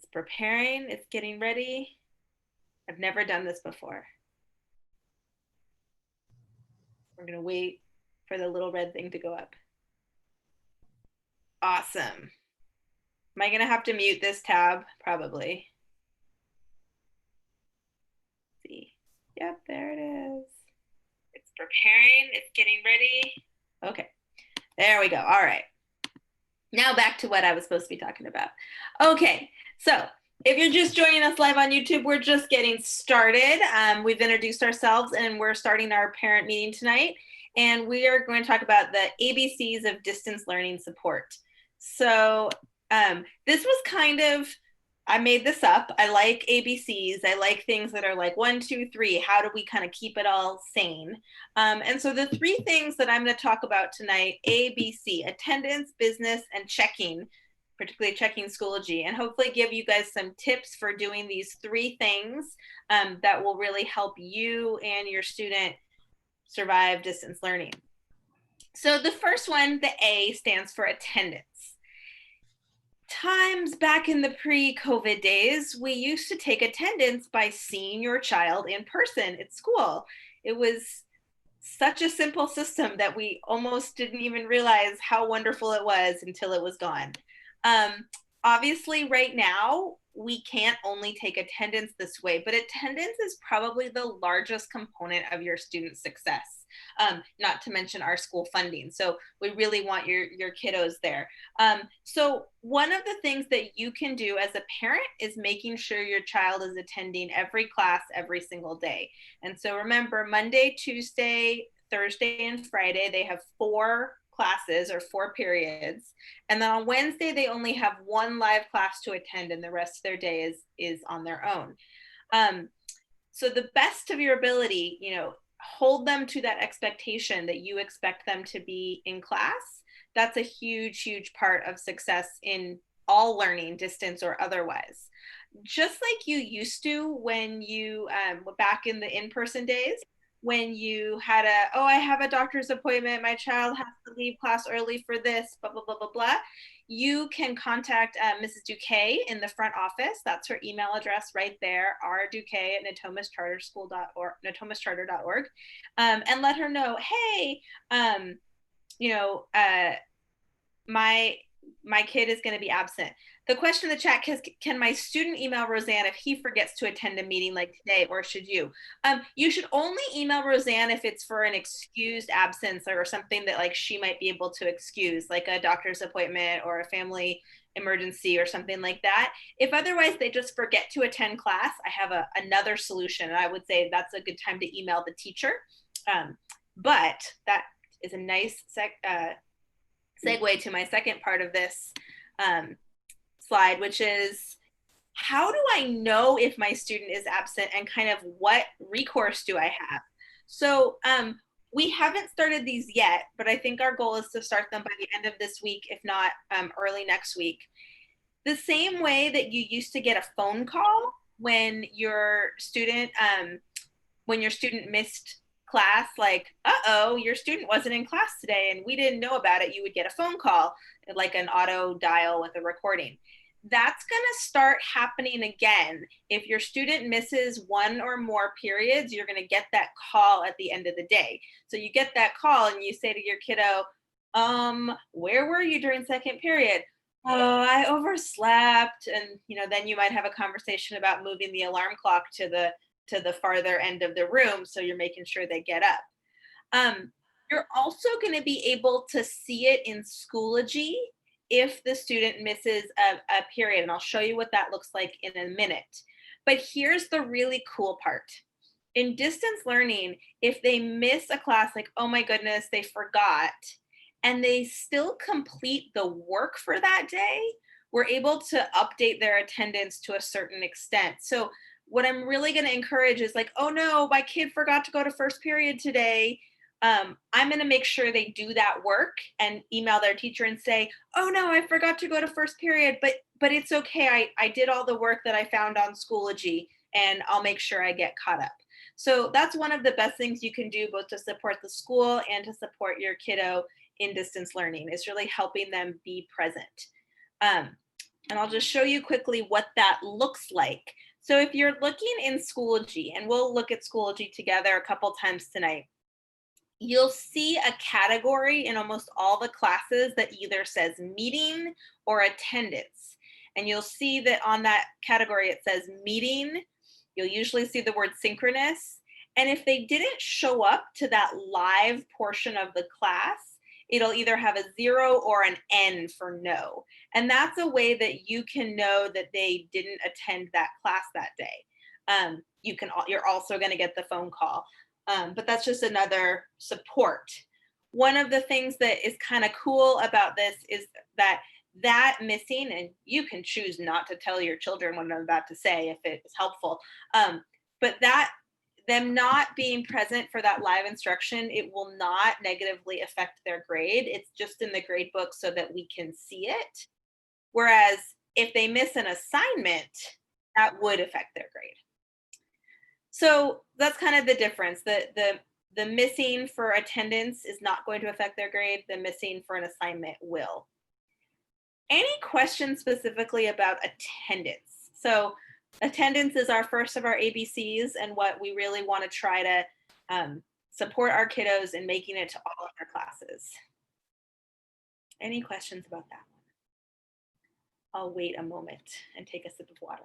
It's preparing, it's getting ready. I've never done this before. We're gonna wait for the little red thing to go up. Awesome. Am I gonna have to mute this tab? Probably. Let's see. Yep, there it is. It's preparing, it's getting ready. Okay, there we go. All right. Now back to what I was supposed to be talking about. Okay, so if you're just joining us live on YouTube, we're just getting started. We've introduced ourselves and we're starting our parent meeting tonight. And we are going to talk about the ABCs of distance learning support. So this was kind of, I made this up. I like ABCs. I like things that are like 1, 2, 3. How do we kind of keep it all sane? And so the 3 things that I'm going to talk about tonight, ABC, attendance, business, and checking, particularly checking Schoology, and hopefully give you guys some tips for doing these 3 things that will really help you and your student survive distance learning. So the first one, the A, stands for attendance. Times back in the pre-COVID days, we used to take attendance by seeing your child in person at school. It was such a simple system that we almost didn't even realize how wonderful it was until it was gone. Obviously, right now, we can't only take attendance this way, but attendance is probably the largest component of your student success, not to mention our school funding. So we really want your kiddos there. So one of the things that you can do as a parent is making sure your child is attending every class every single day. And so remember, Monday, Tuesday, Thursday, and Friday, they have 4 classes or 4 periods. And then on Wednesday, they only have 1 live class to attend and the rest of their day is on their own. So the best of your ability, hold them to that expectation that you expect them to be in class. That's a huge, huge part of success in all learning, distance or otherwise. Just like you used to when you, back in the in-person days, when you had I have a doctor's appointment, my child has to leave class early for this, blah, blah, blah, blah, blah. You can contact Mrs. Duque in the front office. That's her email address right there, rduque@natomascharter.org, natomascharter.org, and let her know, hey, my kid is going to be absent. The question in the chat is, can my student email Roseanne if he forgets to attend a meeting like today, or should you? You should only email Roseanne if it's for an excused absence or something that like she might be able to excuse, like a doctor's appointment or a family emergency or something like that. If otherwise they just forget to attend class, I have another solution. And I would say that's a good time to email the teacher. But that is a nice segue to my second part of this slide, which is, how do I know if my student is absent and kind of what recourse do I have? So we haven't started these yet, but I think our goal is to start them by the end of this week, if not early next week. The same way that you used to get a phone call when your student missed class, like, your student wasn't in class today and we didn't know about it, you would get a phone call, like an auto dial with a recording. That's going to start happening again. If your student misses 1 or more periods, you're going to get that call at the end of the day. So you get that call and you say to your kiddo, where were you during second period? Oh, I overslept. And then you might have a conversation about moving the alarm clock to the farther end of the room, so you're making sure they get up. You're also going to be able to see it in Schoology if the student misses a period, and I'll show you what that looks like in a minute. But here's the really cool part. In distance learning, if they miss a class, like, oh my goodness, they forgot, and they still complete the work for that day, we're able to update their attendance to a certain extent. So what I'm really going to encourage is like, oh no, my kid forgot to go to first period today. I'm going to make sure they do that work and email their teacher and say, oh no, I forgot to go to first period, but it's okay. I did all the work that I found on Schoology and I'll make sure I get caught up. So that's one of the best things you can do, both to support the school and to support your kiddo in distance learning, is really helping them be present. And I'll just show you quickly what that looks like. So if you're looking in Schoology, and we'll look at Schoology together a couple times tonight, you'll see a category in almost all the classes that either says meeting or attendance. And you'll see that on that category it says meeting. You'll usually see the word synchronous. And if they didn't show up to that live portion of the class, it'll either have a 0 or an N for no. And that's a way that you can know that they didn't attend that class that day. You're also going to get the phone call, but that's just another support. One of the things that is kind of cool about this is that missing, and you can choose not to tell your children what I'm about to say if it is helpful, but that them not being present for that live instruction, it will not negatively affect their grade. It's just in the grade book so that we can see it. Whereas if they miss an assignment, that would affect their grade. So that's kind of the difference. The missing for attendance is not going to affect their grade. The missing for an assignment will. Any questions specifically about attendance? So attendance is our first of our ABCs and what we really want to try to support our kiddos in making it to all of their classes. Any questions about that one? I'll wait a moment and take a sip of water.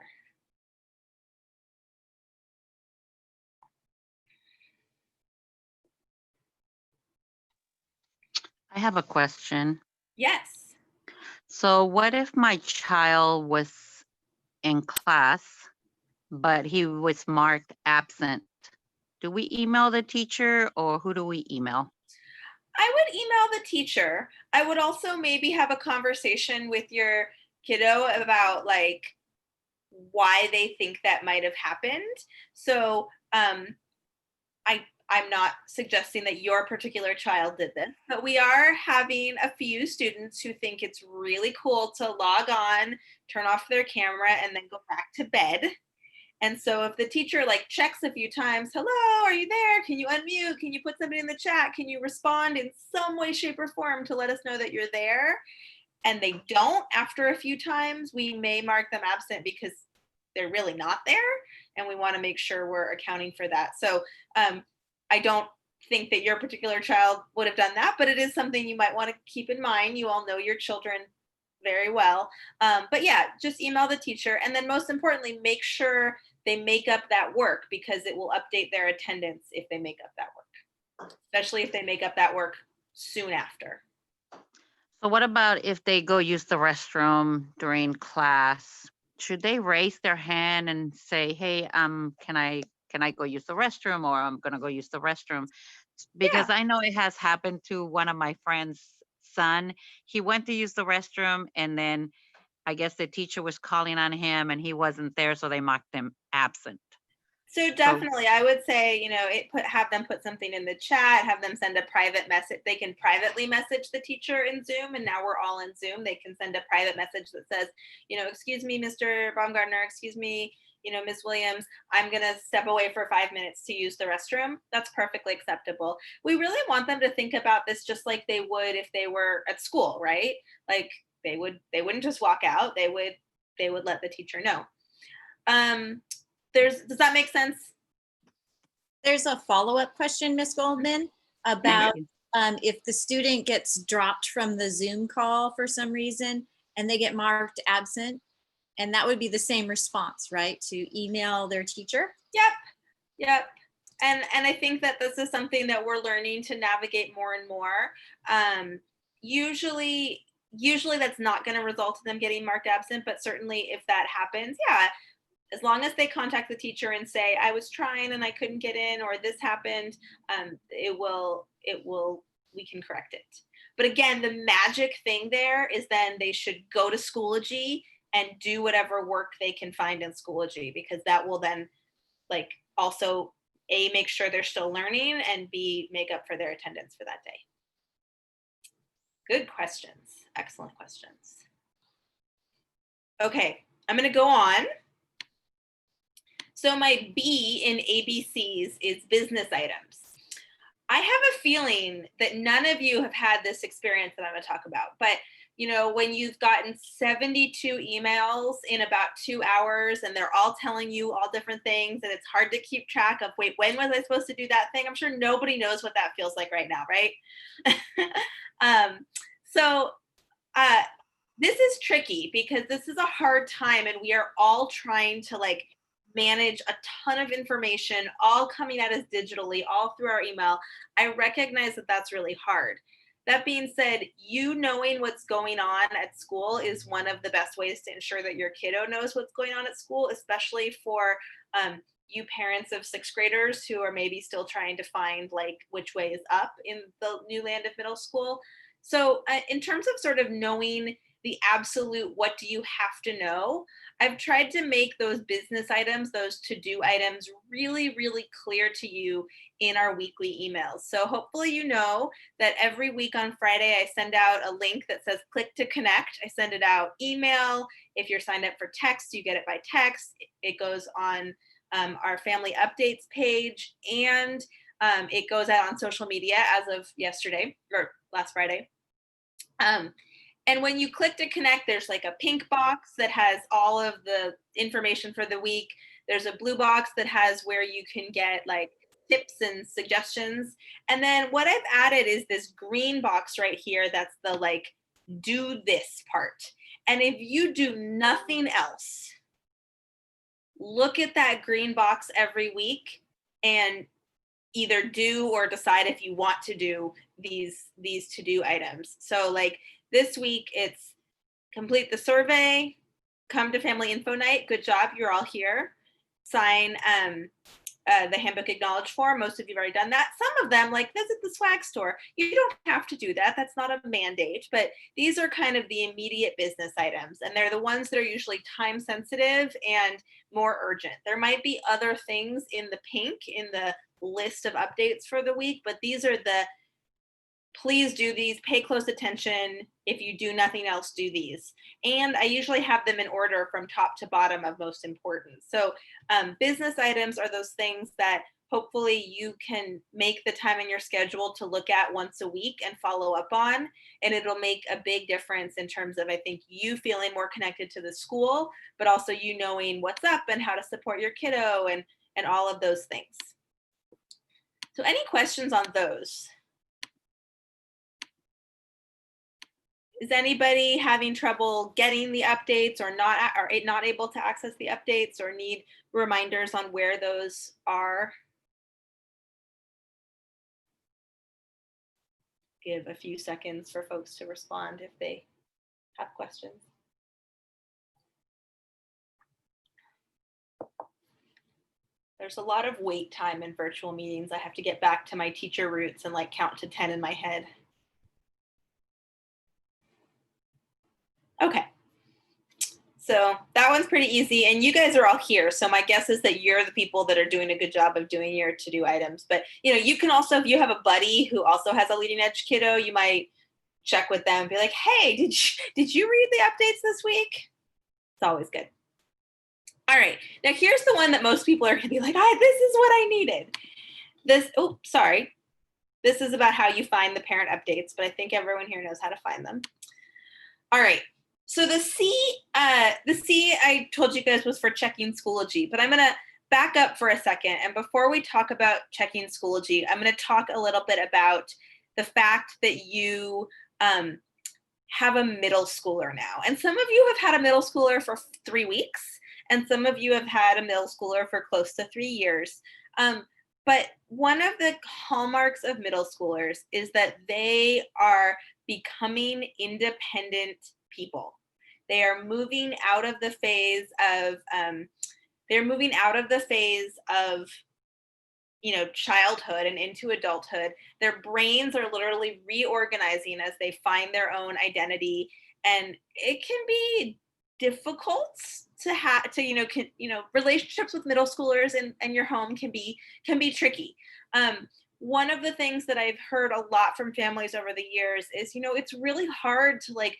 I have a question. Yes. So what if my child was in class, but he was marked absent? Do we email the teacher or who do we email? I would email the teacher. I would also maybe have a conversation with your kiddo about like why they think that might have happened. So I'm not suggesting that your particular child did this, but we are having a few students who think it's really cool to log on, turn off their camera, and then go back to bed. And so if the teacher like checks a few times, hello, are you there? Can you unmute? Can you put somebody in the chat? Can you respond in some way, shape, or form to let us know that you're there? And they don't after a few times, we may mark them absent because they're really not there. And we want to make sure we're accounting for that. So I don't think that your particular child would have done that, but it is something you might want to keep in mind. You all know your children very well. But yeah, just email the teacher. And then most importantly, make sure they make up that work because it will update their attendance if they make up that work, especially if they make up that work soon after. So what about if they go use the restroom during class? Should they raise their hand and say, hey, can I go use the restroom, or I'm gonna go use the restroom? Because I know it has happened to one of my friend's son. He went to use the restroom and then I guess the teacher was calling on him and he wasn't there, so they marked him absent. So definitely, I would say, have them put something in the chat, have them send a private message. They can privately message the teacher in Zoom, and now we're all in Zoom. They can send a private message that says, excuse me, Mr. Baumgartner, excuse me, Ms. Williams, I'm gonna step away for 5 minutes to use the restroom. That's perfectly acceptable. We really want them to think about this just like they would if they were at school, right? Like they wouldn't just walk out. They would let the teacher know. Does that make sense? There's a follow-up question, Ms. Goldman, about if the student gets dropped from the Zoom call for some reason and they get marked absent, and that would be the same response, right? To email their teacher? Yep. And I think that this is something that we're learning to navigate more and more. Usually that's not going to result in them getting marked absent, but certainly if that happens, yeah, as long as they contact the teacher and say, I was trying and I couldn't get in, or this happened, we can correct it. But again, the magic thing there is then they should go to Schoology and do whatever work they can find in Schoology, because that will then also A, make sure they're still learning, and B, make up for their attendance for that day. Good questions. Excellent questions. Okay, I'm going to go on. So my B in ABCs is business items. I have a feeling that none of you have had this experience that I'm going to talk about, but You know, when you've gotten 72 emails in about 2 hours and they're all telling you all different things and it's hard to keep track of, wait, when was I supposed to do that thing? I'm sure nobody knows what that feels like right now, right? So this is tricky because this is a hard time and we are all trying to like manage a ton of information all coming at us digitally all through our email. I recognize that that's really hard. That being said, you knowing what's going on at school is one of the best ways to ensure that your kiddo knows what's going on at school, especially for you parents of sixth graders who are maybe still trying to find like which way is up in the new land of middle school. So in terms of sort of knowing the absolute what do you have to know, I've tried to make those business items, those to-do items really, really clear to you in our weekly emails. So hopefully you know that every week on Friday, I send out a link that says click to connect. I send it out email. If you're signed up for text, you get it by text. It goes on our family updates page, and it goes out on social media as of yesterday or last Friday. And when you click to connect, there's like a pink box that has all of the information for the week. There's a blue box that has where you can get like tips and suggestions. And then what I've added is this green box right here. That's the like, do this part. And if you do nothing else, look at that green box every week and either do or decide if you want to do these to-do items. So like this week, it's complete the survey, come to Family Info Night. Good job, you're all here. Sign the handbook acknowledge form. Most of you have already done that. Some of them, like visit the swag store. You don't have to do that. That's not a mandate, but these are kind of the immediate business items. And they're the ones that are usually time sensitive and more urgent. There might be other things in the pink in the list of updates for the week, but these are the please do these, pay close attention. If you do nothing else, do these. And I usually have them in order from top to bottom of most important. So business items are those things that hopefully you can make the time in your schedule to look at once a week and follow up on. And it'll make a big difference in terms of, I think, you feeling more connected to the school, but also you knowing what's up and how to support your kiddo and all of those things. So any questions on those? Is anybody having trouble getting the updates or not able to access the updates or need reminders on where those are? Give a few seconds for folks to respond if they have questions. There's a lot of wait time in virtual meetings. I have to get back to my teacher roots and like count to 10 in my head. Okay, so that one's pretty easy, and you guys are all here, so my guess is that you're the people that are doing a good job of doing your to-do items. But you know, you can also, if you have a buddy who also has a leading edge kiddo, you might check with them and be like, hey, did you read the updates this week? It's always good. All right, now here's the one that most people are gonna be like, this is what I needed. This is about how you find the parent updates, but I think everyone here knows how to find them. All right. So the C I told you guys was for checking Schoology, but I'm going to back up for a second. And before we talk about checking Schoology, I'm going to talk a little bit about the fact that you have a middle schooler now. And some of you have had a middle schooler for 3 weeks, and some of you have had a middle schooler for close to 3 years. But one of the hallmarks of middle schoolers is that they are becoming independent people. They are moving out of the phase of childhood and into adulthood. Their brains are literally reorganizing as they find their own identity, and it can be difficult to have relationships with middle schoolers and your home can be tricky. One of the things that I've heard a lot from families over the years is, it's really hard to like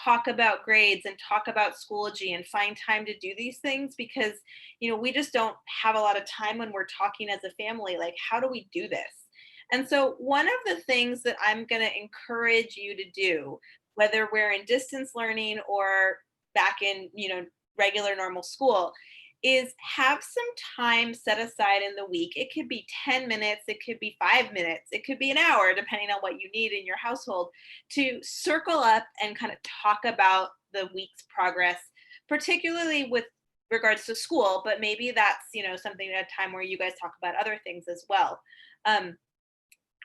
talk about grades and talk about Schoology and find time to do these things because, we just don't have a lot of time when we're talking as a family. Like, how do we do this? And so one of the things that I'm going to encourage you to do whether we're in distance learning or back in, regular normal school, is have some time set aside in the week. It could be 10 minutes, it could be 5 minutes, it could be an hour, depending on what you need in your household, to circle up and kind of talk about the week's progress, particularly with regards to school, but maybe that's, something at a time where you guys talk about other things as well. Um,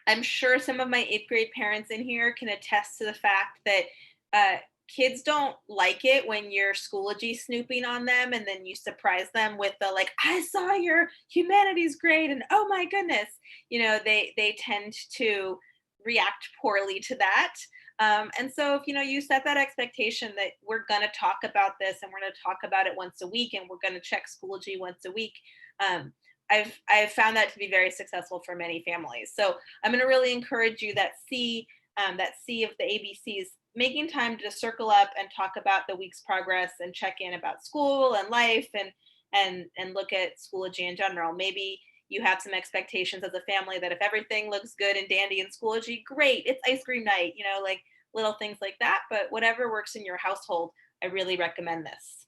I'm sure some of my 8th grade parents in here can attest to the fact that kids don't like it when you're Schoology snooping on them and then you surprise them with the like, I saw your humanities grade and oh my goodness. They tend to react poorly to that. And so if you set that expectation that we're going to talk about this and we're going to talk about it once a week and we're going to check Schoology once a week, I've found that to be very successful for many families. So I'm going to really encourage you that C of the ABCs, making time to circle up and talk about the week's progress and check in about school and life and look at Schoology in general. Maybe you have some expectations as a family that if everything looks good and dandy in Schoology, great, it's ice cream night, like little things like that. But whatever works in your household, I really recommend this.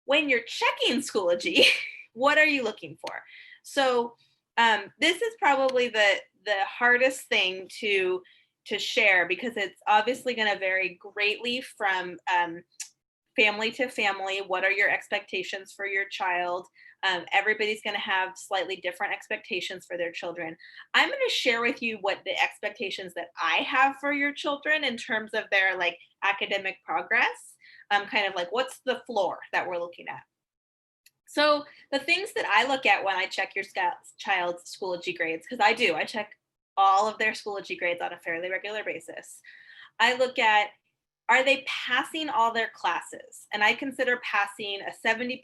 When you're checking Schoology, what are you looking for? So this is probably the hardest thing to share because it's obviously going to vary greatly from family to family. What are your expectations for your child? Everybody's going to have slightly different expectations for their children. I'm going to share with you what the expectations that I have for your children in terms of their like academic progress. Kind of like what's the floor that we're looking at. So the things that I look at when I check your child's Schoology grades, because I check all of their Schoology grades on a fairly regular basis. I look at, are they passing all their classes? And I consider passing a 70%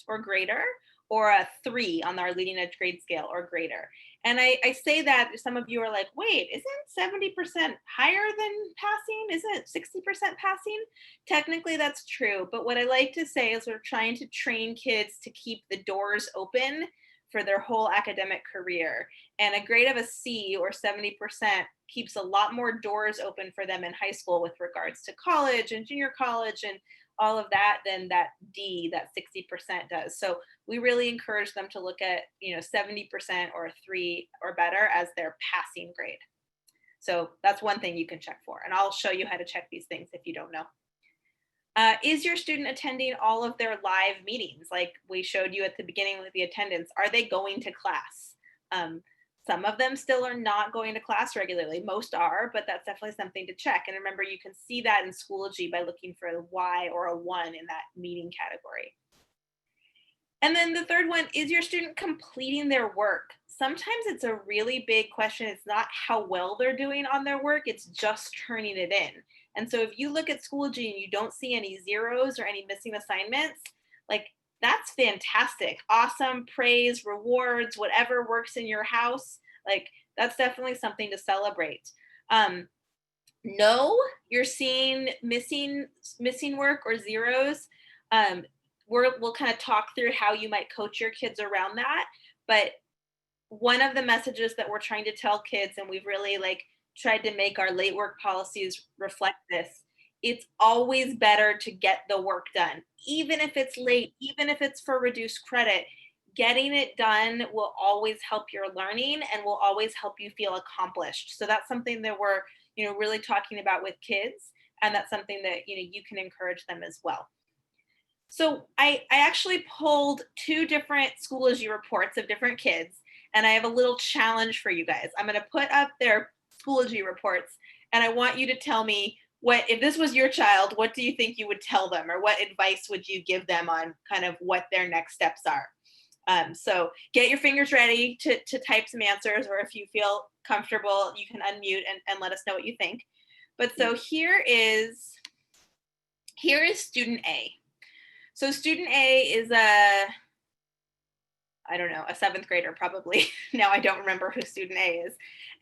or greater or a 3 on our leading edge grade scale or greater. And I say that some of you are like, wait, isn't 70% higher than passing? Isn't 60% passing? Technically that's true. But what I like to say is we're trying to train kids to keep the doors open for their whole academic career. And a grade of a C or 70% keeps a lot more doors open for them in high school with regards to college and junior college and all of that than that D, that 60% does. So we really encourage them to look at, 70% or a 3 or better as their passing grade. So that's one thing you can check for. And I'll show you how to check these things if you don't know. Is your student attending all of their live meetings? Like we showed you at the beginning with the attendance, are they going to class? Some of them still are not going to class regularly. Most are, but that's definitely something to check. And remember, you can see that in Schoology by looking for a Y or a 1 in that meeting category. And then the third one, is your student completing their work? Sometimes it's a really big question. It's not how well they're doing on their work, it's just turning it in. And so if you look at Schoology and you don't see any zeros or any missing assignments, like that's fantastic. Awesome, praise, rewards, whatever works in your house. Like that's definitely something to celebrate. No, you're seeing missing work or zeros. We'll kind of talk through how you might coach your kids around that. But one of the messages that we're trying to tell kids, and we've really tried to make our late work policies reflect this, it's always better to get the work done. Even if it's late, even if it's for reduced credit, getting it done will always help your learning and will always help you feel accomplished. So that's something that we're, really talking about with kids. And that's something that, you can encourage them as well. So I actually pulled 2 different Schoology reports of different kids, and I have a little challenge for you guys. I'm going to put up their Schoology reports, and I want you to tell me if this was your child, what do you think you would tell them, or what advice would you give them on kind of what their next steps are? So get your fingers ready to type some answers, or if you feel comfortable, you can unmute and let us know what you think. But so here is student A. So student A is a 7th grader probably. Now I don't remember who student A is.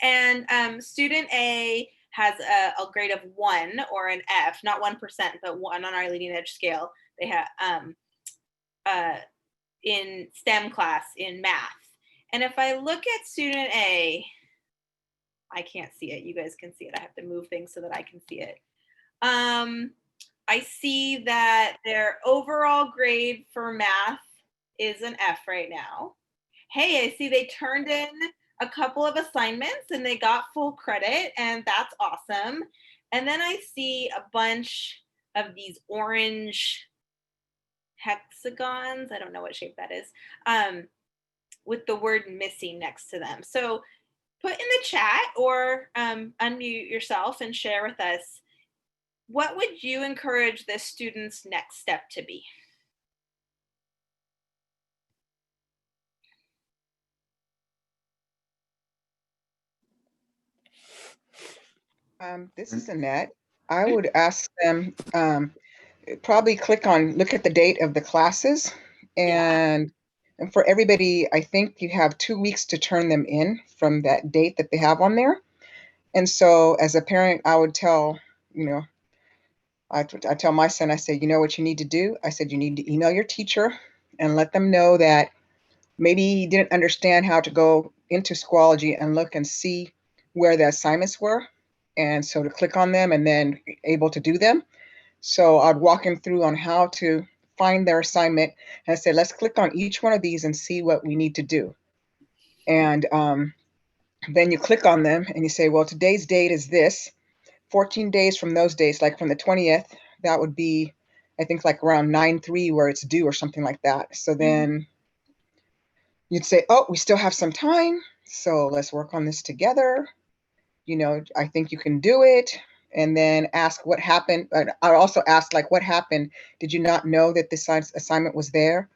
And student A has a grade of 1 or an F, not 1%, but 1 on our leading edge scale. They have in STEM class in math. And if I look at student A, I can't see it. You guys can see it. I have to move things so that I can see it. I see that their overall grade for math is an F right now. Hey, I see they turned in a couple of assignments and they got full credit, and that's awesome. And then I see a bunch of these orange hexagons. I don't know what shape that is, with the word missing next to them. So put in the chat or unmute yourself and share with us, what would you encourage this student's next step to be? This is Annette. I would ask them, probably look at the date of the classes, and for everybody, I think you have 2 weeks to turn them in from that date that they have on there. And so as a parent, I would tell, I tell my son, I say, you know what you need to do? I said, you need to email your teacher and let them know that maybe he didn't understand how to go into Schoology and look and see where the assignments were. And so to click on them and then able to do them. So I'd walk him through on how to find their assignment and I say, let's click on each one of these and see what we need to do. And then you click on them and you say, well, today's date is this. 14 days from those days, like from the 20th, that would be, I think, like around 9/3 where it's due or something like that. So then you'd say, oh, we still have some time. So let's work on this together. I think you can do it. And then ask what happened. I also asked, like, what happened? Did you not know that this assignment was there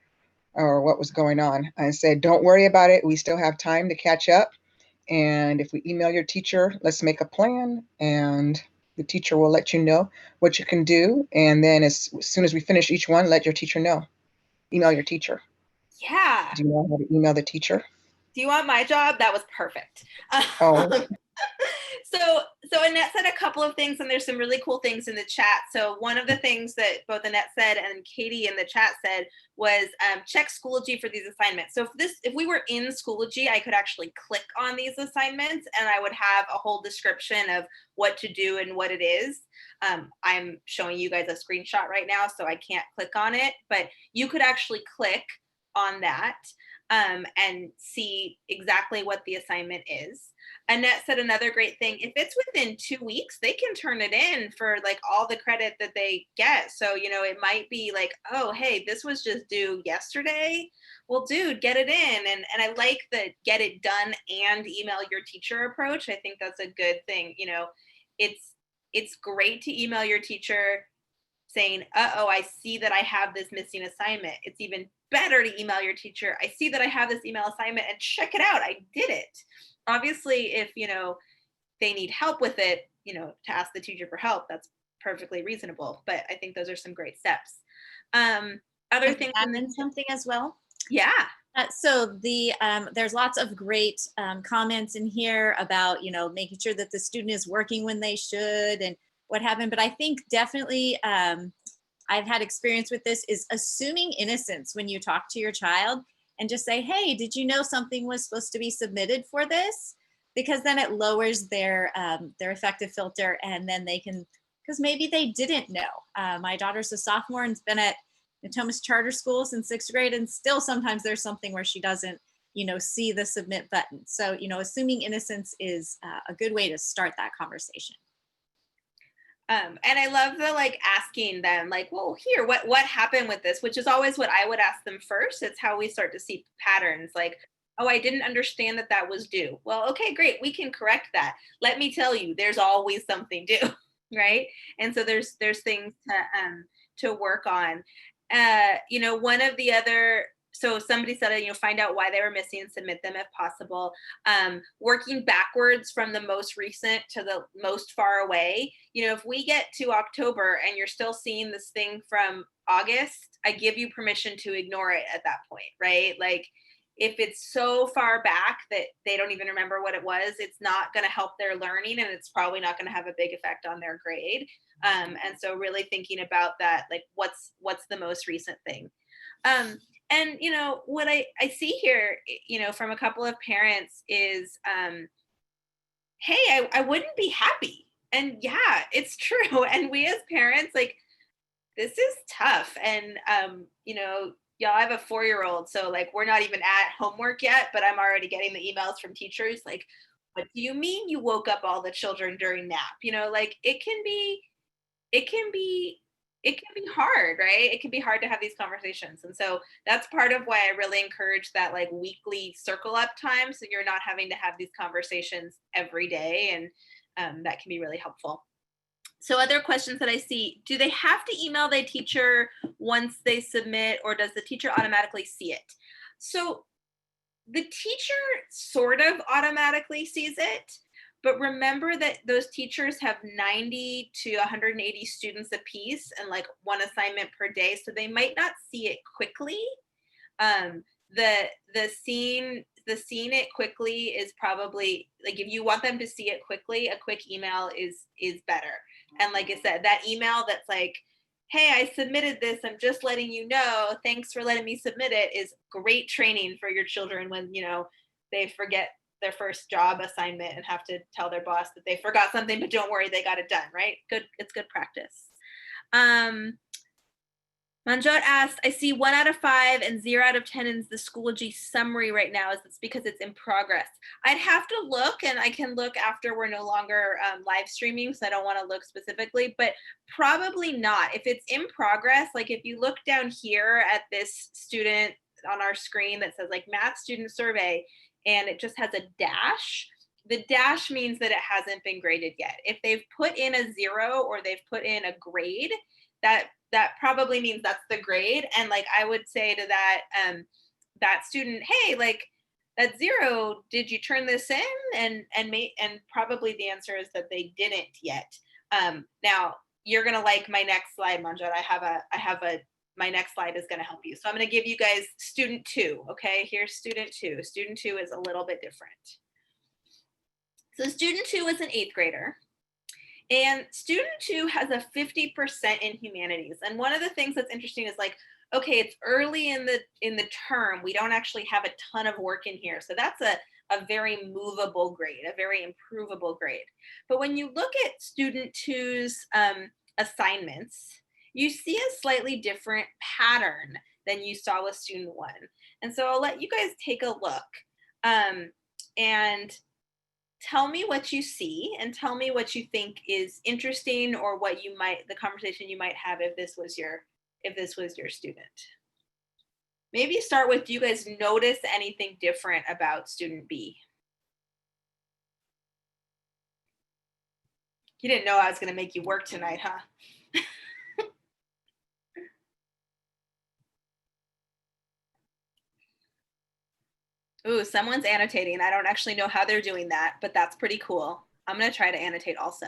or what was going on? I said, don't worry about it. We still have time to catch up. And if we email your teacher, let's make a plan and the teacher will let you know what you can do. And then as soon as we finish each one, let your teacher know. Email your teacher. Yeah. Do you know how to email the teacher? Do you want my job? That was perfect. Oh. So Annette said a couple of things, and there's some really cool things in the chat. So one of the things that both Annette said and Katie in the chat said was check Schoology for these assignments. So if we were in Schoology, I could actually click on these assignments and I would have a whole description of what to do and what it is. I'm showing you guys a screenshot right now, so I can't click on it, but you could actually click on that and see exactly what the assignment is. Annette said another great thing, if it's within 2 weeks, they can turn it in for like all the credit that they get. So, it might be like, oh, hey, this was just due yesterday. Well, dude, get it in. And I like the get it done and email your teacher approach. I think that's a good thing. It's great to email your teacher saying, I see that I have this missing assignment. It's even better to email your teacher, I see that I have this email assignment and check it out. I did it. Obviously, if, they need help with it, to ask the teacher for help, that's perfectly reasonable. But I think those are some great steps. Other things. Add in something as well. Yeah. So there's lots of great comments in here about, making sure that the student is working when they should and what happened. But I think definitely I've had experience with this is assuming innocence when you talk to your child and just say, hey, did you know something was supposed to be submitted for this? Because then it lowers their effective filter and then they can, because maybe they didn't know. My daughter's a sophomore and's been at Natomas Charter School since 6th grade, and still sometimes there's something where she doesn't, see the submit button. So, assuming innocence is a good way to start that conversation. And I love the asking them well, here, what happened with this, which is always what I would ask them first. It's how we start to see patterns oh, I didn't understand that was due. Well, okay, great. We can correct that. Let me tell you, there's always something due, right? And so there's things to work on. One of the other, so somebody said, find out why they were missing and submit them if possible. Working backwards from the most recent to the most far away. If we get to October and you're still seeing this thing from August, I give you permission to ignore it at that point, right? If it's so far back that they don't even remember what it was, it's not going to help their learning and it's probably not going to have a big effect on their grade. And so really thinking about that, what's the most recent thing. And, what I see here, from a couple of parents is hey, I wouldn't be happy. And yeah, it's true. And we as parents, like, this is tough. And, y'all, I have a 4-year-old. So, like, we're not even at homework yet, but I'm already getting the emails from teachers like, what do you mean you woke up all the children during nap? Like, it can be it can be hard, right? It can be hard to have these conversations. And so that's part of why I really encourage that, like, weekly circle up time, so you're not having to have these conversations every day. And that can be really helpful. So other questions that I see, do they have to email their teacher once they submit, or does the teacher automatically see it? So the teacher sort of automatically sees it, but remember that those teachers have 90 to 180 students apiece and like one assignment per day, so they might not see it quickly. The seeing it quickly is probably, like, if you want them to see it quickly, a quick email is better. And like I said, that email that's like, hey, I submitted this, I'm just letting you know, thanks for letting me submit it, is great training for your children when they forget their first job assignment and have to tell their boss that they forgot something, but don't worry, they got it done, right? It's good practice. Manjot asked, I see 1 out of 5 and 0 out of 10 in the Schoology summary right now. Is this because it's in progress? I'd have to look, and I can look after we're no longer live streaming, so I don't want to look specifically, but probably not. If it's in progress, like if you look down here at this student on our screen that says like math student survey, and it just has a dash, the dash means that it hasn't been graded yet. If they've put in a 0 or they've put in a grade, that probably means that's the grade. And like I would say to that student, hey, like, that 0, did you turn this in? And probably the answer is that they didn't yet. Now you're gonna like my next slide, Manjot. My next slide is gonna help you. So I'm gonna give you guys student 2. Okay, here's student 2. Student 2 is a little bit different. So student 2 is an 8th grader. And student 2 has a 50% in humanities. And one of the things that's interesting is like, okay, it's early in the term. We don't actually have a ton of work in here. So that's a very movable grade, a very improvable grade. But when you look at student 2's assignments, you see a slightly different pattern than you saw with student 1. And so I'll let you guys take a look. And tell me what you see, and tell me what you think is interesting, or what the conversation you might have if this was your student. Maybe start with, do you guys notice anything different about student B? You didn't know I was going to make you work tonight, huh? Ooh, someone's annotating. I don't actually know how they're doing that, but that's pretty cool. I'm going to try to annotate also.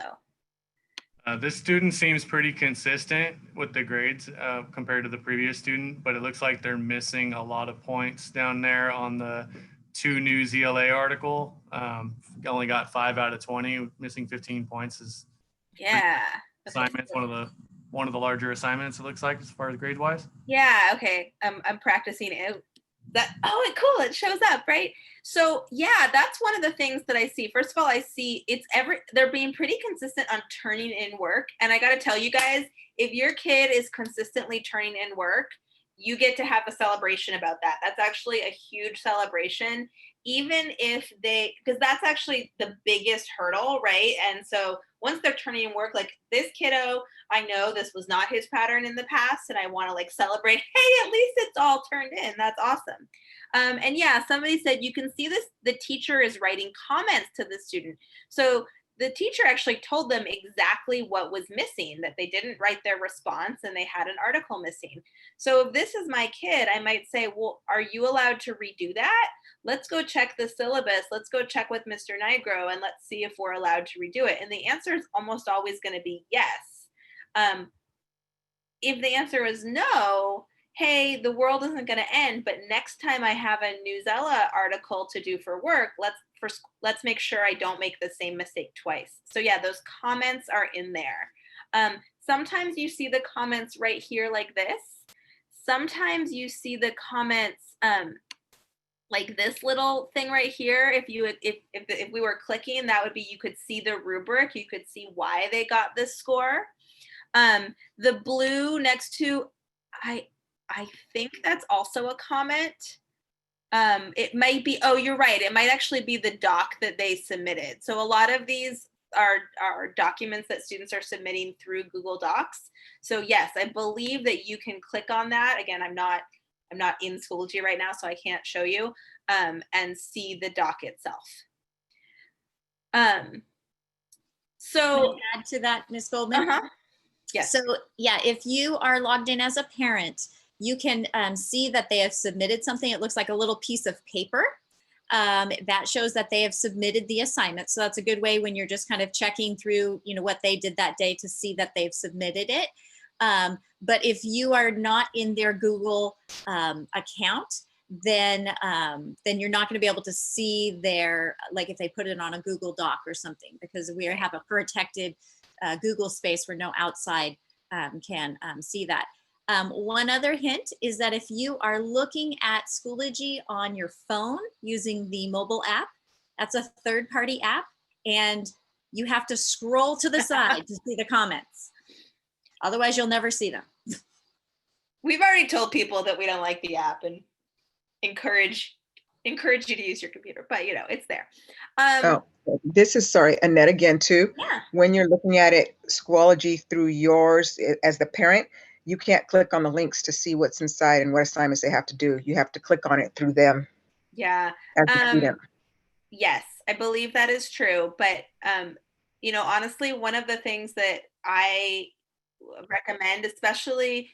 This student seems pretty consistent with the grades compared to the previous student, but it looks like they're missing a lot of points down there on the 2 new ZLA article. Only got 5 out of 20. Missing 15 points is assignments. One of the larger assignments, it looks like, as far as grade wise. Yeah. Okay. I'm practicing it. Cool, it shows up, right? So yeah, that's one of the things that I see. First of all, I see they're being pretty consistent on turning in work. And I got to tell you guys, if your kid is consistently turning in work, you get to have a celebration about that. That's actually a huge celebration, even if because that's actually the biggest hurdle, right? And so once they're turning in work, like this kiddo, I know this was not his pattern in the past, and I want to like celebrate, hey, at least it's all turned in. That's awesome. And yeah, somebody said you can see this, the teacher is writing comments to the student. So the teacher actually told them exactly what was missing, that they didn't write their response and they had an article missing. So if this is my kid, I might say, well, are you allowed to redo that? Let's go check the syllabus. Let's go check with Mr. Nigro and let's see if we're allowed to redo it. And the answer is almost always going to be yes. If the answer is no, hey, the world isn't going to end, but next time I have a Newsella article to do for work, let's make sure I don't make the same mistake twice. So yeah, those comments are in there. Sometimes you see the comments right here like this. Sometimes you see the comments like this little thing right here, if we were clicking, that would be, you could see the rubric, you could see why they got this score. The blue next to, I think that's also a comment. It might be, oh, you're right, it might actually be the doc that they submitted. So a lot of these are documents that students are submitting through Google Docs. So yes, I believe that you can click on that. Again, I'm not in Schoology right now, so I can't show you, and see the doc itself. So Add to that, Ms. Goldman. Yes. So yeah, if you are logged in as a parent, you can see that they have submitted something. It looks like a little piece of paper that shows that they have submitted the assignment. So that's a good way when you're just kind of checking through, what they did that day to see that they've submitted it. But if you are not in their Google account, then you're not going to be able to see their, like if they put it on a Google Doc or something, because we have a protected Google space where no outside can see that. One other hint is that if you are looking at Schoology on your phone using the mobile app, that's a third-party app, and you have to scroll to the side to see the comments. Otherwise, you'll never see them. We've already told people that we don't like the app and encourage you to use your computer, but it's there. This is, sorry, Annette again too. Yeah. When you're looking at it, Schoology through yours as the parent, you can't click on the links to see what's inside and what assignments they have to do. You have to click on it through them. Yeah. As the student. Yes, I believe that is true. But, honestly, one of the things that I recommend, especially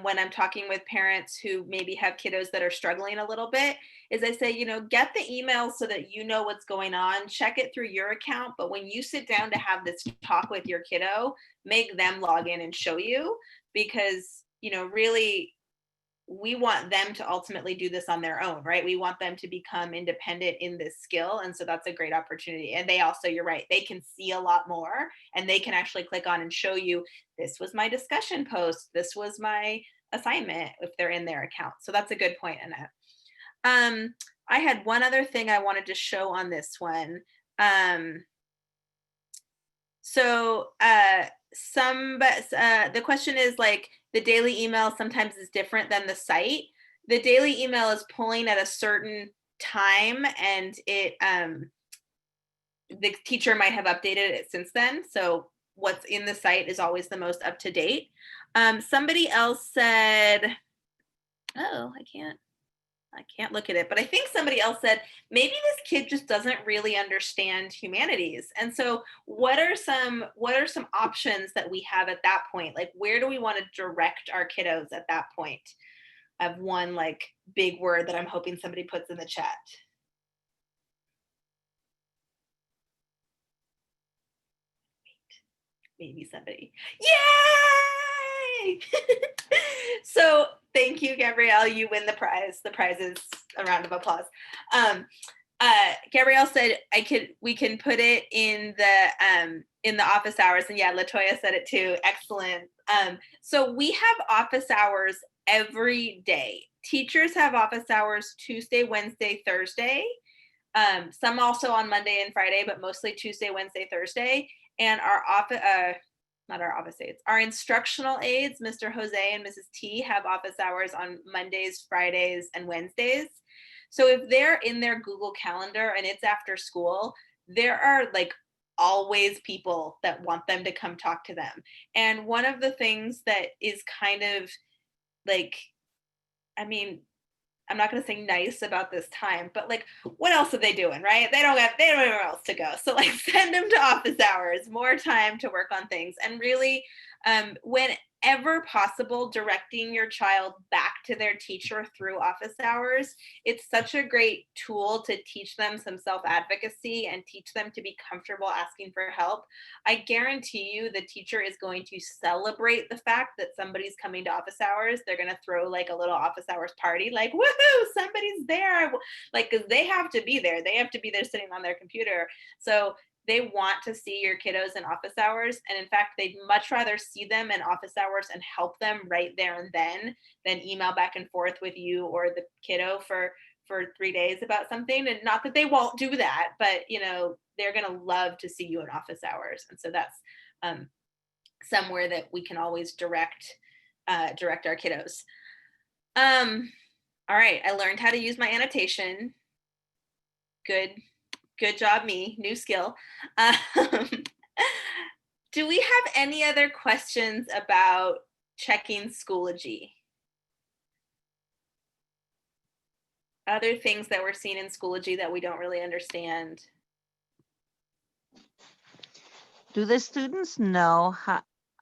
when I'm talking with parents who maybe have kiddos that are struggling a little bit, is I say, get the email so that you know what's going on, check it through your account. But when you sit down to have this talk with your kiddo, make them log in and show you, because, really, we want them to ultimately do this on their own, right? We want them to become independent in this skill. And so that's a great opportunity. And they also, you're right, they can see a lot more, and they can actually click on and show you, this was my discussion post, this was my assignment, if they're in their account. So that's a good point, Annette. I had one other thing I wanted to show on this one. The question is, like, the daily email sometimes is different than the site. The daily email is pulling at a certain time, and the teacher might have updated it since then. So what's in the site is always the most up to date. Somebody else said, oh, I can't look at it, but I think somebody else said, maybe this kid just doesn't really understand humanities. And so what are some options that we have at that point? Like, where do we want to direct our kiddos at that point? I have one like big word that I'm hoping somebody puts in the chat. Maybe somebody. Yay! So thank you, Gabrielle. You win the prize. The prize is a round of applause. Gabrielle said we can put it in the office hours, and yeah, Latoya said it too. Excellent. So we have office hours every day. Teachers have office hours Tuesday, Wednesday, Thursday. Some also on Monday and Friday, but mostly Tuesday, Wednesday, Thursday. And our not our office aides, our instructional aides, Mr. Jose and Mrs. T, have office hours on Mondays, Fridays, and Wednesdays. So if they're in their Google Calendar and it's after school, there are like always people that want them to come talk to them. And one of the things that is kind of like, I mean, I'm not going to say nice about this time, but like, what else are they doing, right? They don't have anywhere else to go. So like, send them to office hours, more time to work on things. And really, whenever possible, directing your child back to their teacher through office hours. It's such a great tool to teach them some self-advocacy and teach them to be comfortable asking for help. I guarantee you the teacher is going to celebrate the fact that somebody's coming to office hours. They're going to throw like a little office hours party, like, woohoo, somebody's there. Like, because they have to be there. They have to be there sitting on their computer. So they want to see your kiddos in office hours. And in fact, they'd much rather see them in office hours and help them right there and then than email back and forth with you or the kiddo for 3 days about something. And not that they won't do that, but they're going to love to see you in office hours. And so that's somewhere that we can always direct our kiddos. All right, I learned how to use my annotation. Good job, me. New skill. Do we have any other questions about checking Schoology? Other things that we're seeing in Schoology that we don't really understand? Do the students know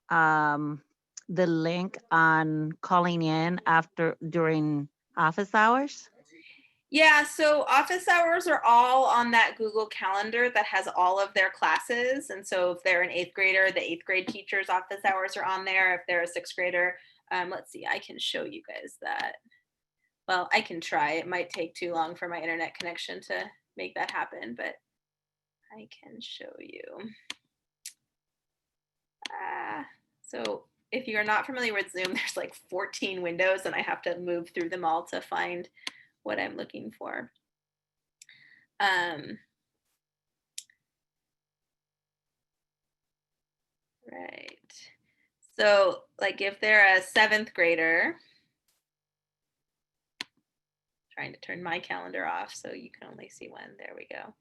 the link on calling in during office hours? Yeah, so office hours are all on that Google Calendar that has all of their classes. And so if they're an 8th grader, the 8th grade teacher's office hours are on there. If they're a 6th grader, let's see, I can show you guys that. Well, I can try. It might take too long for my internet connection to make that happen, but I can show you. So if you're not familiar with Zoom, there's like 14 windows and I have to move through them all to find what I'm looking for. Right. So like if they're a 7th grader, trying to turn my calendar off so you can only see one. There we go.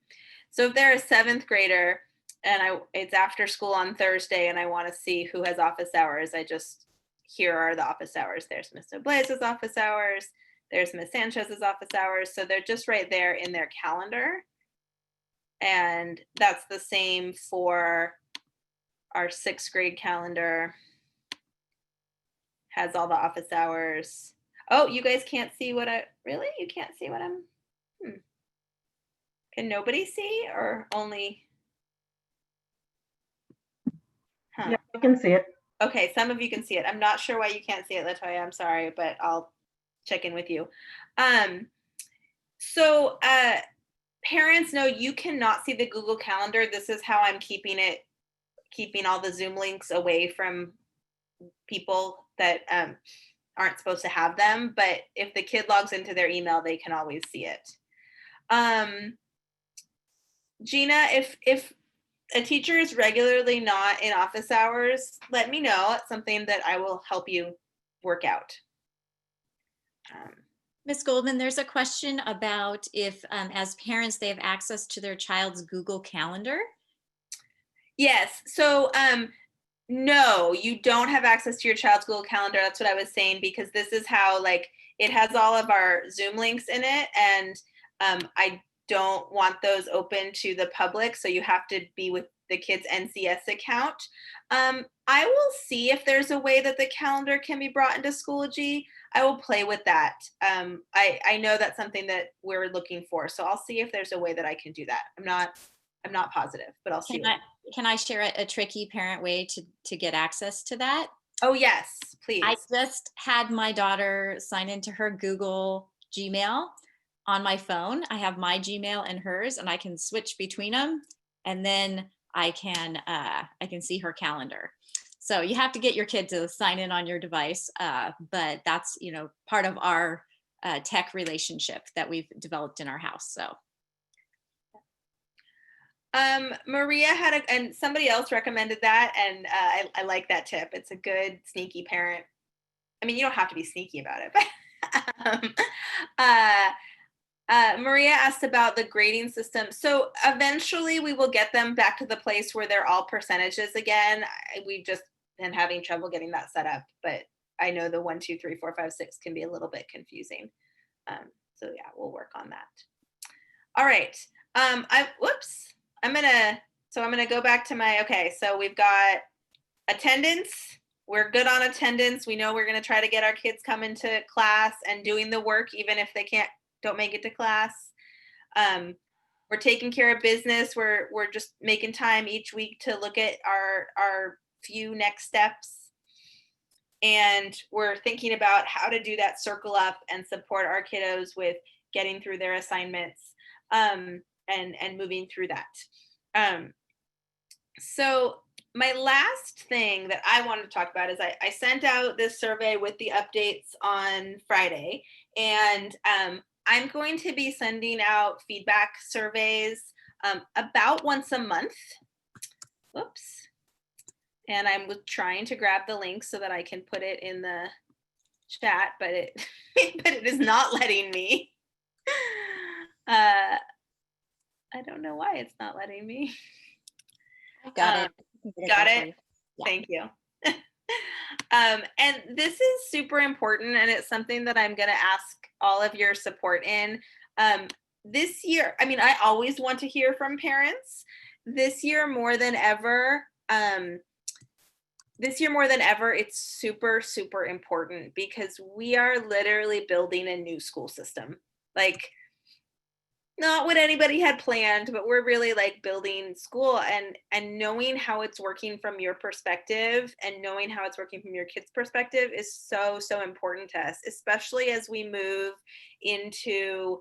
So if they're a 7th grader and it's after school on Thursday and I want to see who has office hours, here are the office hours. There's Miss Oblaze's office hours. There's Miss Sanchez's office hours. So they're just right there in their calendar. And that's the same for our 6th grade calendar. Has all the office hours. Oh, you guys can't see what really? You can't see what I'm, Can nobody see or only? Huh. Yeah, I can see it. Okay, some of you can see it. I'm not sure why you can't see it, Latoya. I'm sorry, but I'll check in with you. So parents know you cannot see the Google Calendar. This is how I'm keeping all the Zoom links away from people that aren't supposed to have them. But if the kid logs into their email, they can always see it. Gina, if a teacher is regularly not in office hours, let me know. It's something that I will help you work out. Ms. Goldman, there's a question about if, as parents, they have access to their child's Google Calendar. Yes. So no, you don't have access to your child's Google Calendar. That's what I was saying, because this is how it has all of our Zoom links in it. And I don't want those open to the public. So you have to be with the kid's NCS account. I will see if there's a way that the calendar can be brought into Schoology. I will play with that. I know that's something that we're looking for. So I'll see if there's a way that I can do that. I'm not positive, but I'll see. Can I share a tricky parent way to get access to that? Oh, yes, please. I just had my daughter sign into her Google Gmail on my phone. I have my Gmail and hers, and I can switch between them, and then I can see her calendar. So you have to get your kid to sign in on your device, but that's part of our tech relationship that we've developed in our house. So. Maria and somebody else recommended that, and I like that tip. It's a good sneaky parent. I mean, you don't have to be sneaky about it, but Maria asked about the grading system. So eventually we will get them back to the place where they're all percentages again. We've just been having trouble getting that set up, but I know the 1, 2, 3, 4, 5, 6 can be a little bit confusing. So yeah, we'll work on that. All right. I'm gonna go back to okay, so we've got attendance. We're good on attendance. We know we're gonna try to get our kids coming to class and doing the work, even if they don't make it to class. We're taking care of business. We're just making time each week to look at our few next steps. And we're thinking about how to do that circle up and support our kiddos with getting through their assignments. And moving through that. So my last thing that I wanted to talk about is I sent out this survey with the updates on Friday, and I'm going to be sending out feedback surveys about once a month. Whoops. And I'm trying to grab the link so that I can put it in the chat, but it but it is not letting me. I don't know why it's not letting me. Got it. Got it. Yeah. Thank you. And this is super important, and it's something that I'm going to ask all of your support in. This year, I mean, I always want to hear from parents. This year more than ever, it's super, super important because we are literally building a new school system. Like, not what anybody had planned, but we're really like building school, and knowing how it's working from your perspective and knowing how it's working from your kids' perspective is so, so important to us, especially as we move into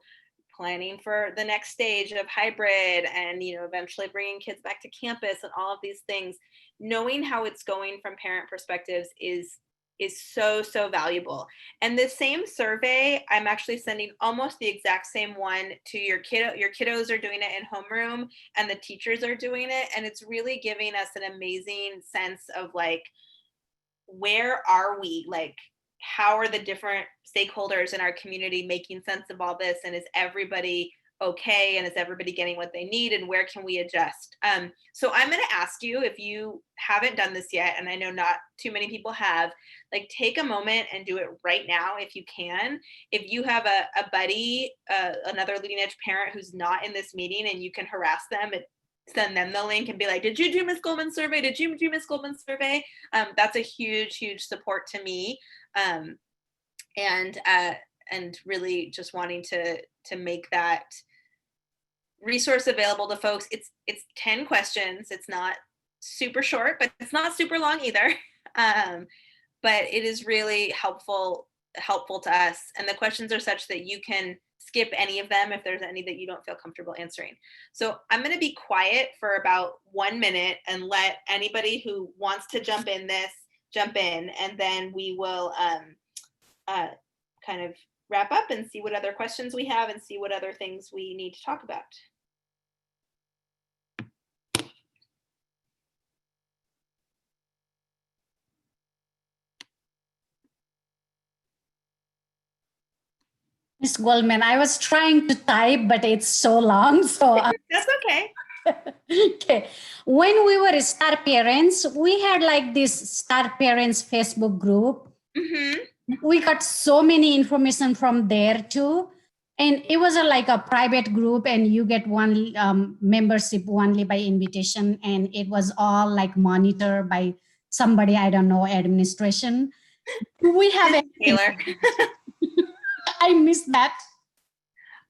planning for the next stage of hybrid and, you know, eventually bringing kids back to campus and all of these things. Knowing how it's going from parent perspectives is so, so valuable. And the same survey, I'm actually sending almost the exact same one to your kiddo. Your kiddos are doing it in homeroom and the teachers are doing it. And it's really giving us an amazing sense of like, where are we? Like, how are the different stakeholders in our community making sense of all this? And is everybody okay? And is everybody getting what they need? And where can we adjust? So I'm going to ask you, if you haven't done this yet, and I know not too many people have, like, take a moment and do it right now if you can. If you have a buddy, another Leading Edge parent who's not in this meeting, and you can harass them and send them the link and be like, did you do Miss Goldman's survey? Did you do Miss Goldman's survey? That's a huge, huge support to me. And really just wanting to make that resource available to folks. It's 10 questions. It's not super short, but it's not super long either. But it is really helpful to us. And the questions are such that you can skip any of them if there's any that you don't feel comfortable answering. So I'm going to be quiet for about 1 minute and let anybody who wants to jump in, and then we will kind of wrap up and see what other questions we have and see what other things we need to talk about. Miss Goldman, I was trying to type, but it's so long. So That's okay. okay. When we were Star Parents, we had like this Star Parents Facebook group. Mm-hmm. We got so many information from there too. And it was like a private group, and you get one membership only by invitation. And it was all like monitored by somebody, I don't know, administration. We have Taylor. I missed that.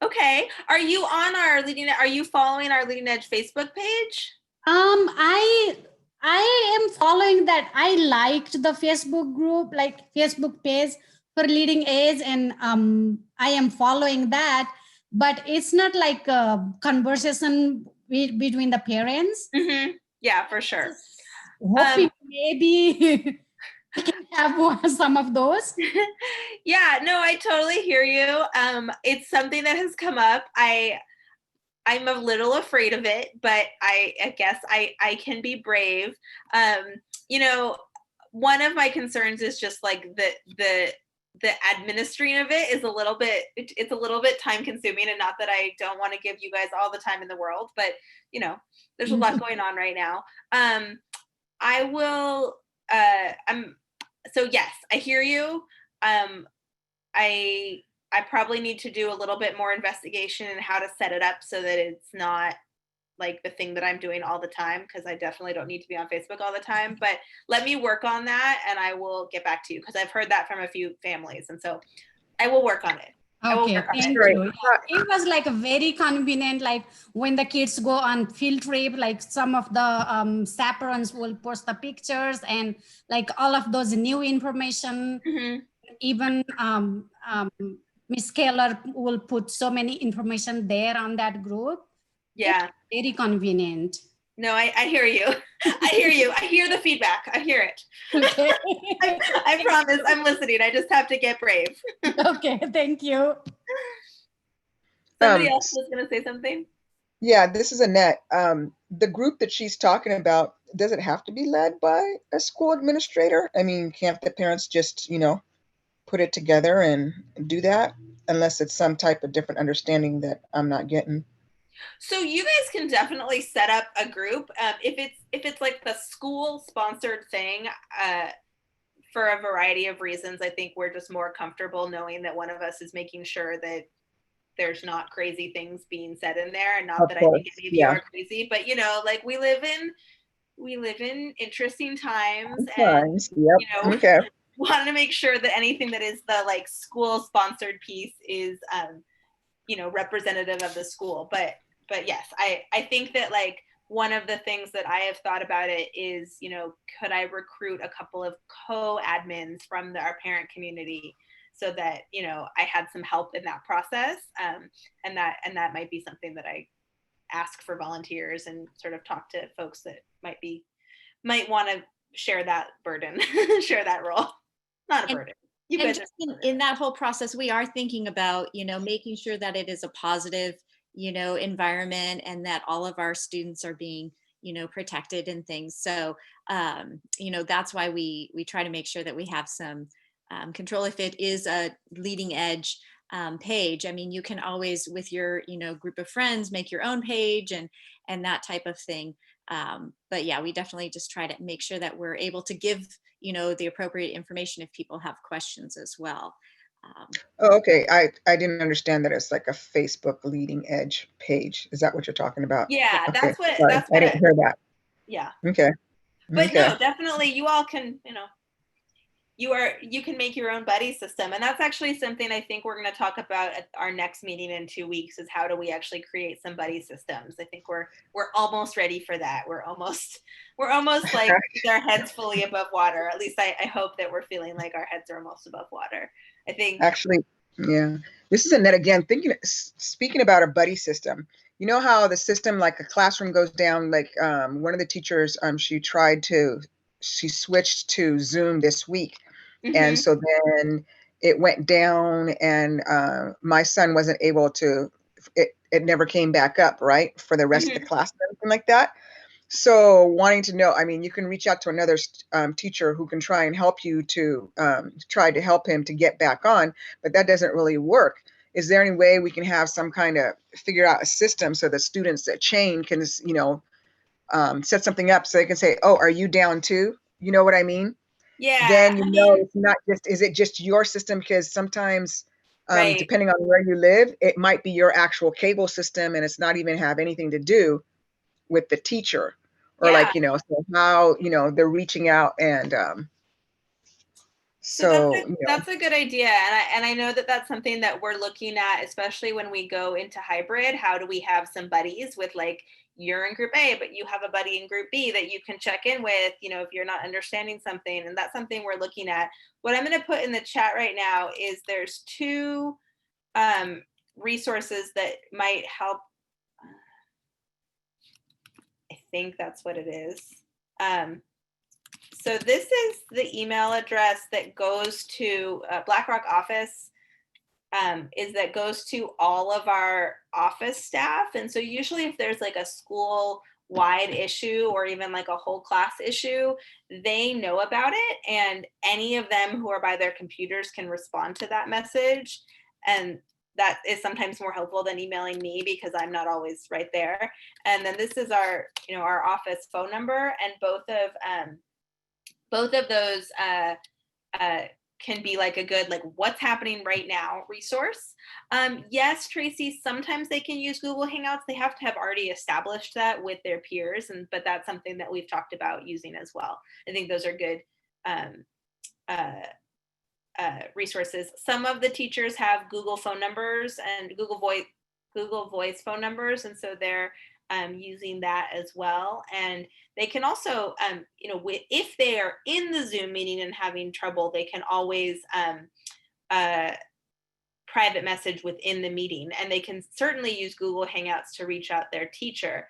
Okay. Are you following our Leading Edge Facebook page? I am following that. I liked the Facebook group, like Facebook page for Leading Edge, and I am following that. But it's not like a conversation between the parents. Mm-hmm. Yeah, for sure. Hoping maybe I can have some of those. Yeah, no, I totally hear you. It's something that has come up. I'm a little afraid of it, but I guess I can be brave. You know, one of my concerns is just like the administering of it is it's a little bit time consuming, and not that I don't want to give you guys all the time in the world, but you know, there's a lot going on right now. I will, so yes, I hear you. I probably need to do a little bit more investigation in how to set it up so that it's not like the thing that I'm doing all the time, because I definitely don't need to be on Facebook all the time. But let me work on that, and I will get back to you, because I've heard that from a few families, and so I will work on it. Okay, thank you. It was like a very convenient, like when the kids go on field trip, like some of the chaperones will post the pictures and like all of those new information. Mm-hmm. Even Miss Keller will put so many information there on that group. Yeah. It's very convenient. No, I hear you. I hear you. I hear the feedback. I hear it. Okay. I promise I'm listening. I just have to get brave. Okay, thank you. Somebody Um, else was going to say something. Yeah, this is Annette. The group that she's talking about, does it have to be led by a school administrator? I mean, can't the parents just, put it together and do that? Unless it's some type of different understanding that I'm not getting. So you guys can definitely set up a group if it's like the school sponsored thing. For a variety of reasons, I think we're just more comfortable knowing that one of us is making sure that there's not crazy things being said in there, and not Of that I course, think any of you yeah. are crazy, but like we live in interesting times, and Sometimes, yep. you know Okay. want to make sure that anything that is the like school sponsored piece is representative of the school. But yes, I think that like one of the things that I have thought about it is, could I recruit a couple of co-admins from our parent community so that I had some help in that process, and that might be something that I ask for volunteers and sort of talk to folks that might want to share that burden, share that role. Not a And- burden. You And guys just are in that whole process, we are thinking about, making sure that it is a positive, environment, and that all of our students are being, protected and things. So, that's why we try to make sure that we have some control. If it is a leading edge page, I mean, you can always, with your, group of friends, make your own page and that type of thing. But yeah, we definitely just try to make sure that we're able to give the appropriate information if people have questions as well. Oh, okay. I didn't understand that it's like a Facebook leading edge page. Is that what you're talking about? Yeah, Okay. Sorry, that's I what didn't hear that. yeah. Okay. But Okay. no, definitely you all can, you can make your own buddy system. And that's actually something I think we're going to talk about at our next meeting in 2 weeks, is how do we actually create some buddy systems. I think we're almost ready for that. We're almost like with our heads fully above water. At least I hope that we're feeling like our heads are almost above water. I think Actually, yeah. This is Annette again. Speaking about a buddy system. You know how the system, like a classroom goes down, like one of the teachers, she switched to Zoom this week. And mhm, so then it went down and my son wasn't able to, it never came back up, right? For the rest of the mhm. class and everything like that. So wanting to know, I mean, you can reach out to another teacher who can try and help you to try to help him to get back on, but that doesn't really work. Is there any way we can have some kind of figure out a system so the students that chain can, set something up so they can say, oh, are you down too? You know what I mean? Yeah, Then I mean, it's not just, is it just your system? Because sometimes, right. depending on where you live, it might be your actual cable system and it's not even have anything to do with the teacher, or Yeah. like, so how, they're reaching out and So that's so, that's a good idea, and I know that that's something that we're looking at, especially when we go into hybrid. How do we have some buddies with, like, you're in group A, but you have a buddy in group B that you can check in with, if you're not understanding something, and that's something we're looking at. What I'm going to put in the chat right now is there's two resources that might help. I think that's what it is. So this is the email address that goes to BlackRock Office, is that goes to all of our office staff. And so usually if there's like a school wide issue or even like a whole class issue, they know about it. And any of them who are by their computers can respond to that message. And that is sometimes more helpful than emailing me because I'm not always right there. And then this is our, our office phone number, and both of those can be like a good, like, what's happening right now resource. Yes, Tracy, sometimes they can use Google Hangouts. They have to have already established that with their peers, but that's something that we've talked about using as well. I think those are good resources. Some of the teachers have Google phone numbers and Google Voice phone numbers, and so they're using that as well. And they can also, if they are in the Zoom meeting and having trouble, they can always private message within the meeting, and they can certainly use Google Hangouts to reach out their teacher.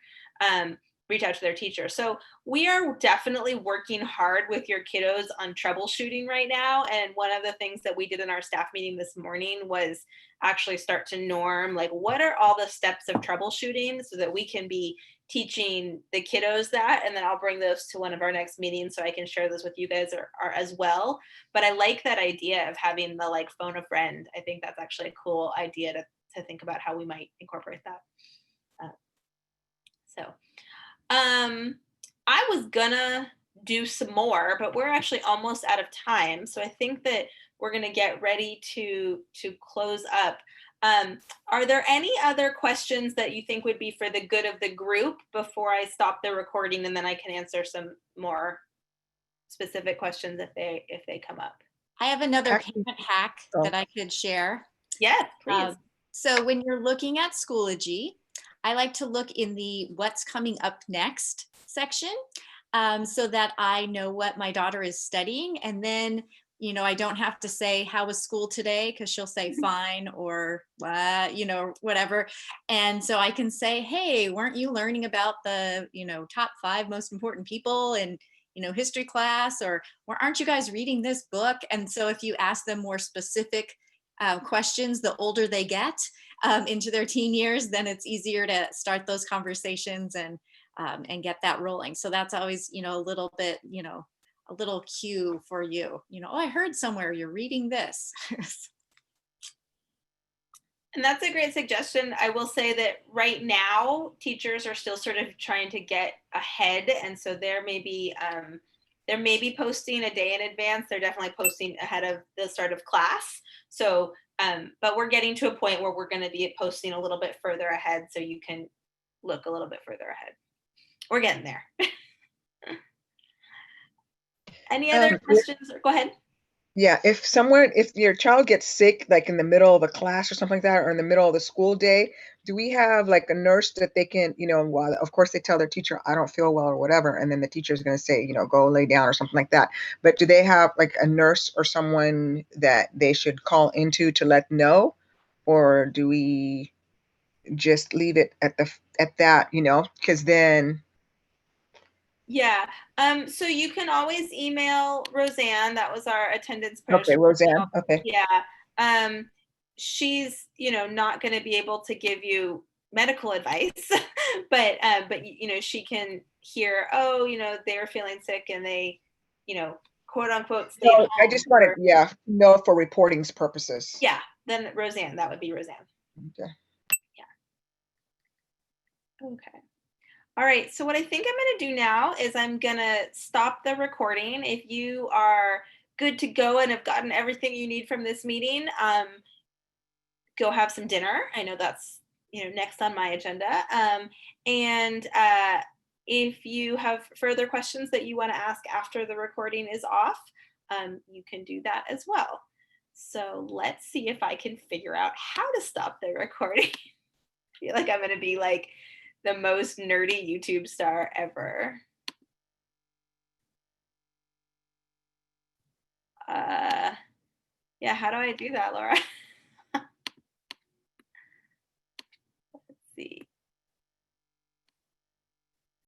reach out to their teacher. So we are definitely working hard with your kiddos on troubleshooting right now. And one of the things that we did in our staff meeting this morning was actually start to norm, like, what are all the steps of troubleshooting so that we can be teaching the kiddos that. And then I'll bring those to one of our next meetings so I can share those with you guys are as well. But I like that idea of having the like phone a friend. I think that's actually a cool idea to think about how we might incorporate that. I was gonna do some more, but we're actually almost out of time. So I think that we're gonna get ready to close up. Are there any other questions that you think would be for the good of the group before I stop the recording, and then I can answer some more specific questions if they come up? I have another Actually- parent hack that I could share. Yes, please. So when you're looking at Schoology, I like to look in the what's coming up next section, so that I know what my daughter is studying. And then, you know, I don't have to say, how was school today? Because she'll say fine, or you know, whatever. And so I can say, hey, weren't you learning about the, you know, top 5 most important people in, you know, history class? Or aren't you guys reading this book? And so if you ask them more specific questions, the older they get into their teen years, then it's easier to start those conversations and get that rolling. So that's always, you know, a little bit, you know, a little cue for you, you know, oh, I heard somewhere you're reading this. And that's a great suggestion. I will say that right now, teachers are still sort of trying to get ahead. And so there may be posting a day in advance. They're definitely posting ahead of the start of class. So, but we're getting to a point where we're going to be posting a little bit further ahead, so you can look a little bit further ahead. We're getting there. Any other questions? Go ahead. Yeah, if your child gets sick, like in the middle of a class or something like that, or in the middle of the school day, do we have like a nurse that they can, you know, well, of course they tell their teacher, I don't feel well or whatever, and then the teacher is going to say, you know, go lay down or something like that. But do they have like a nurse or someone that they should call into to let know, or do we just leave it at that, you know, because then. Yeah. So you can always email Roseanne. That was our attendance person. Okay, Roseanne. Okay. Yeah. She's, you know, not going to be able to give you medical advice, but you know, she can hear, oh, you know, they were feeling sick and they, you know, quote unquote, stayed So home. I just wanted, know for reporting's purposes. Yeah. Then Roseanne, that would be Roseanne. Okay. Yeah. Okay. All right, so what I think I'm going to do now is I'm going to stop the recording. If you are good to go and have gotten everything you need from this meeting, go have some dinner. I know that's, you know, next on my agenda. And if you have further questions that you want to ask after the recording is off, you can do that as well. So let's see if I can figure out how to stop the recording. I feel like I'm going to be like the most nerdy YouTube star ever. Yeah, how do I do that, Laura?